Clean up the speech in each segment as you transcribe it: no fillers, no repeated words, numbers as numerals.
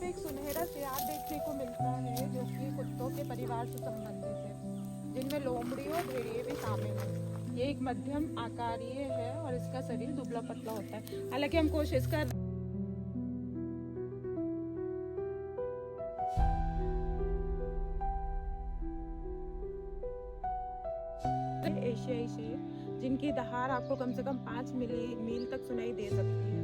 पे एक सुनहरा सियार देखने को मिलता है जो कि कुत्तों के परिवार से संबंधित है, जिनमें लोमड़ी और भेड़िए भी शामिल हैं। ये एक मध्यम आकारीय है और इसका शरीर दुबला पतला होता है। हालांकि हम कोशिश कर एशियाई शेर, जिनकी दहाड़ आपको कम से कम 5 मील तक सुनाई दे सकती है।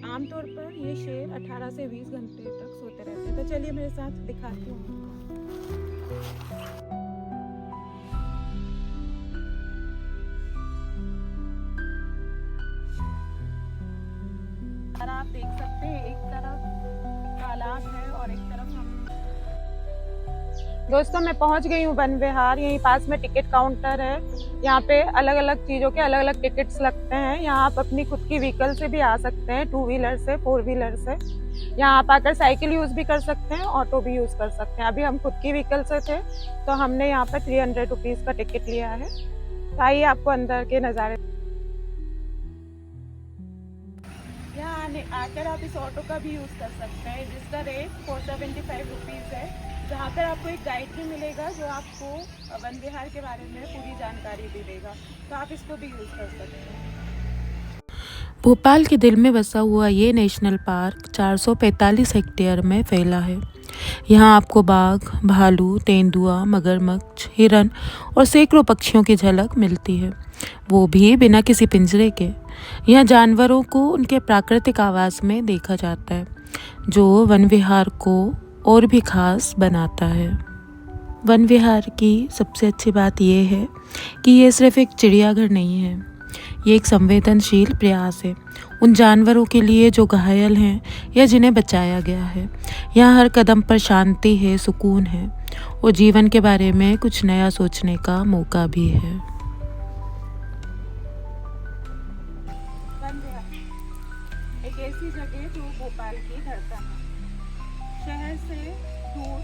आमतौर पर ये शेर 18 से 20 घंटे तक सोते रहते हैं। तो चलिए मेरे साथ दिखाती हूँ। आप देख सकते हैं एक तरफ तालाब है और एक तरफ हम। दोस्तों मैं पहुंच गई हूँ वन विहार। यहीं पास में टिकट काउंटर है। यहाँ पे अलग अलग चीज़ों के अलग अलग टिकट्स लगते हैं। यहाँ आप अपनी खुद की व्हीकल से भी आ सकते हैं, 2 व्हीलर से, 4 व्हीलर से। यहाँ आप आकर साइकिल यूज़ भी कर सकते हैं, ऑटो भी यूज़ कर सकते हैं। अभी हम खुद की व्हीकल से थे तो हमने यहाँ पर 300 रुपीज़ का टिकट लिया है। तो आइए आपको अंदर के नज़ारे। यहाँ आकर आप इस ऑटो का भी यूज़ कर सकते हैं, जिसका रेट 475 रुपीज़ है। जहाँ पर आपको एक गाइड भी मिलेगा जो आपको वन विहार के बारे में पूरी जानकारी भी देगा। तो आप इसको भी यूज़ कर सकते हैं। भोपाल के दिल में बसा हुआ ये नेशनल पार्क 445 हेक्टेयर में फैला है। यहाँ आपको बाघ, भालू, तेंदुआ, मगरमच्छ, हिरन और सैकड़ों पक्षियों की झलक मिलती है, वो भी बिना किसी पिंजरे के। यहाँ जानवरों को उनके प्राकृतिक आवास में देखा जाता है, जो वन विहार को और भी खास बनाता है। वन विहार की सबसे अच्छी बात यह है कि ये सिर्फ एक चिड़ियाघर नहीं है, ये एक संवेदनशील प्रयास है उन जानवरों के लिए जो घायल हैं या जिन्हें बचाया गया है। यहाँ हर कदम पर शांति है, सुकून है और जीवन के बारे में कुछ नया सोचने का मौका भी है। एक ऐसी जगह जो भोपाल की धड़कन है, शहर से दूर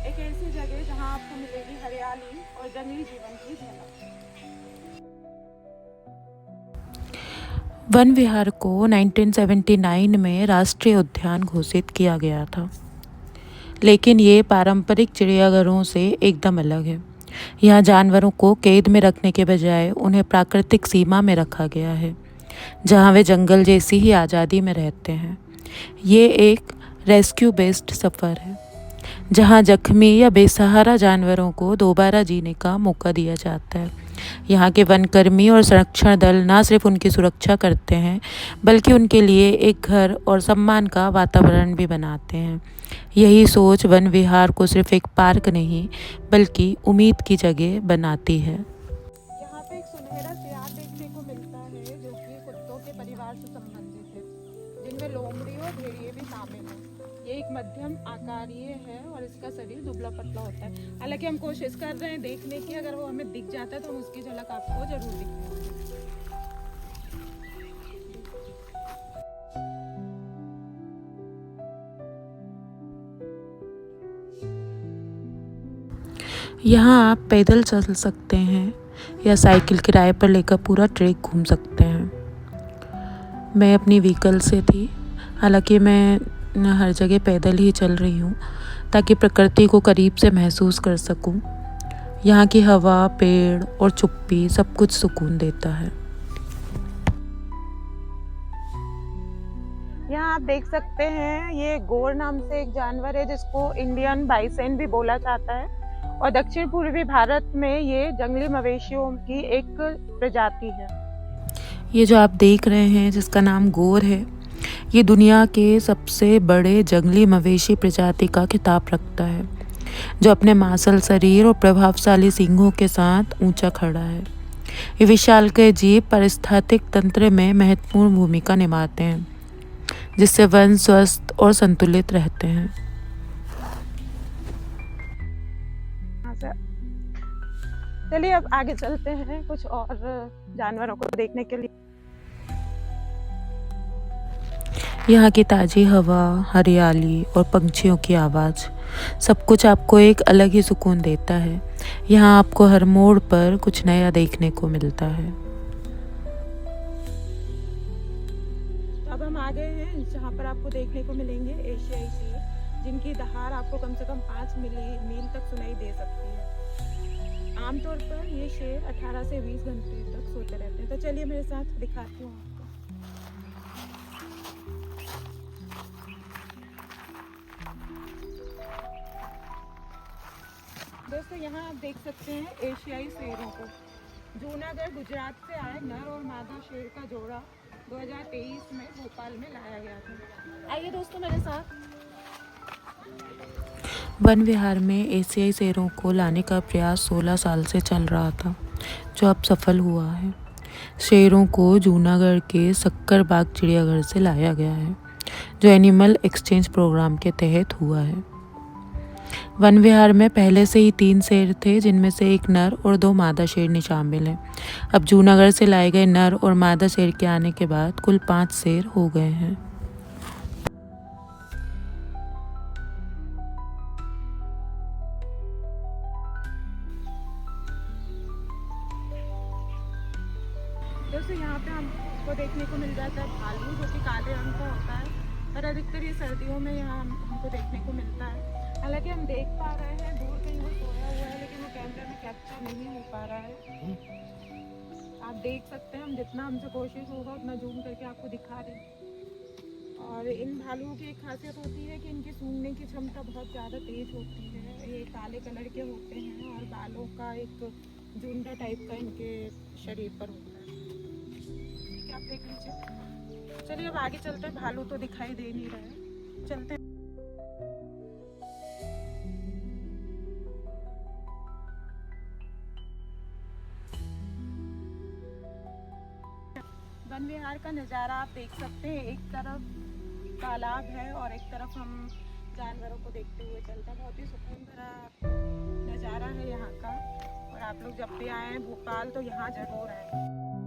एक ऐसी जगह जहाँ आपको मिलेगी हरियाली और जंगली जीवन की झलक। वन विहार को 1979 में राष्ट्रीय उद्यान घोषित किया गया था, लेकिन ये पारंपरिक चिड़ियाघरों से एकदम अलग है। यहाँ जानवरों को कैद में रखने के बजाय उन्हें प्राकृतिक सीमा में रखा गया है, जहाँ वे जंगल जैसी ही आज़ादी में रहते हैं। ये एक रेस्क्यू बेस्ड सफ़र है, जहाँ जख्मी या बेसहारा जानवरों को दोबारा जीने का मौका दिया जाता है। यहाँ के वनकर्मी और संरक्षण दल न सिर्फ उनकी सुरक्षा करते हैं, बल्कि उनके लिए एक घर और सम्मान का वातावरण भी बनाते हैं। यही सोच वन विहार को सिर्फ एक पार्क नहीं, बल्कि उम्मीद की जगह बनाती है। यहाँ पे एक सुनहरा सियार देखने को मिलता है जो कि कुत्तों के परिवार से संबंधित है, जिनमें लोमड़ी और भेड़िए भी शामिल हैं। ये एक मध्यम आकारीय है और इसका शरीर दुबला पतला होता है। हालांकि हम कोशिश कर रहे हैं देखने की, अगर वो हमें दिख जाता है तो हम उसकी झलक आपको जरूर दिखाएंगे। यहाँ आप पैदल चल सकते हैं या साइकिल किराए पर लेकर पूरा ट्रैक घूम सकते हैं। मैं अपनी व्हीकल से थी, हालांकि मैं हर जगह पैदल ही चल रही हूँ ताकि प्रकृति को करीब से महसूस कर सकूँ। यहाँ की हवा, पेड़ और चुप्पी सब कुछ सुकून देता है। यहाँ आप देख सकते हैं ये गोर नाम से एक जानवर है जिसको इंडियन बाइसन भी बोला जाता है, और दक्षिण पूर्वी भारत में ये जंगली मवेशियों की एक प्रजाति है। ये जो आप देख रहे हैं जिसका नाम गोर है, ये दुनिया के सबसे बड़े जंगली मवेशी प्रजाति का खिताब रखता है, जो अपने मांसल शरीर और प्रभावशाली सींगों के साथ ऊंचा खड़ा है। ये विशालकाय जीव पारिस्थितिक तंत्र में महत्वपूर्ण भूमिका निभाते हैं, जिससे वन स्वस्थ और संतुलित रहते हैं। चलिए अब आगे चलते हैं कुछ और जानवरों को देखने के लिए। यहाँ की ताज़ी हवा, हरियाली और पंछियों की आवाज़ सब कुछ आपको एक अलग ही सुकून देता है। यहाँ आपको हर मोड़ पर कुछ नया देखने को मिलता है। अब हम आ गए हैं जहाँ पर आपको देखने को मिलेंगे एशियाई शेर, जिनकी दहाड़ आपको कम से कम 5 मील तक सुनाई दे सकती है। आमतौर पर ये शेर 18 से 20 घंटे तक सोते रहते हैं। तो चलिए मेरे साथ दिखाती हूँ आपको। दोस्तों यहाँ आप देख सकते हैं एशियाई शेरों को। जूनागढ़ गुजरात से आए नर और मादा शेर का जोड़ा 2023 में भोपाल में लाया गया था। आइए दोस्तों मेरे साथ। वन विहार में एशियाई शेरों को लाने का प्रयास 16 साल से चल रहा था, जो अब सफल हुआ है। शेरों को जूनागढ़ के सक्करबाग चिड़ियाघर से लाया गया है, जो एनिमल एक्सचेंज प्रोग्राम के तहत हुआ है। वन विहार में पहले से ही 3 शेर थे, जिनमें से एक नर और 2 मादा शेरनी शामिल हैं। अब जूनागढ़ से लाए गए नर और मादा शेर के आने के बाद कुल 5 शेर हो गए हैं। दोस्तों यहाँ पे हमको देखने को मिल जाता है भालू, जो कि काले रंग का होता है, पर अधिकतर ये सर्दियों में यहाँ हमको देखने को मिलता है। हालांकि हम देख पा रहे हैं दूर कहीं वो सोया हुआ है, लेकिन वो कैमरा में कैप्चर नहीं हो पा रहा है। आप देख सकते हैं, हम जितना हमसे कोशिश होगा उतना जूम करके आपको दिखा रहे हैं। और इन भालुओं की एक खासियत होती है कि इनकी सूंघने की क्षमता बहुत ज़्यादा तेज होती है। ये काले कलर के होते हैं और बालों का एक झुंडा टाइप का इनके शरीर पर होता है। ठीक है, आप देख लीजिए। चलिए अब आगे चलते हैं। भालू तो दिखाई दे नहीं रहे, चलते हैं। वन विहार का नज़ारा आप देख सकते हैं। एक तरफ तालाब है और एक तरफ हम जानवरों को देखते हुए चलते हैं। बहुत ही सुकून भरा नज़ारा है यहाँ का, और आप लोग जब भी आए हैं भोपाल तो यहाँ ज़रूर आए।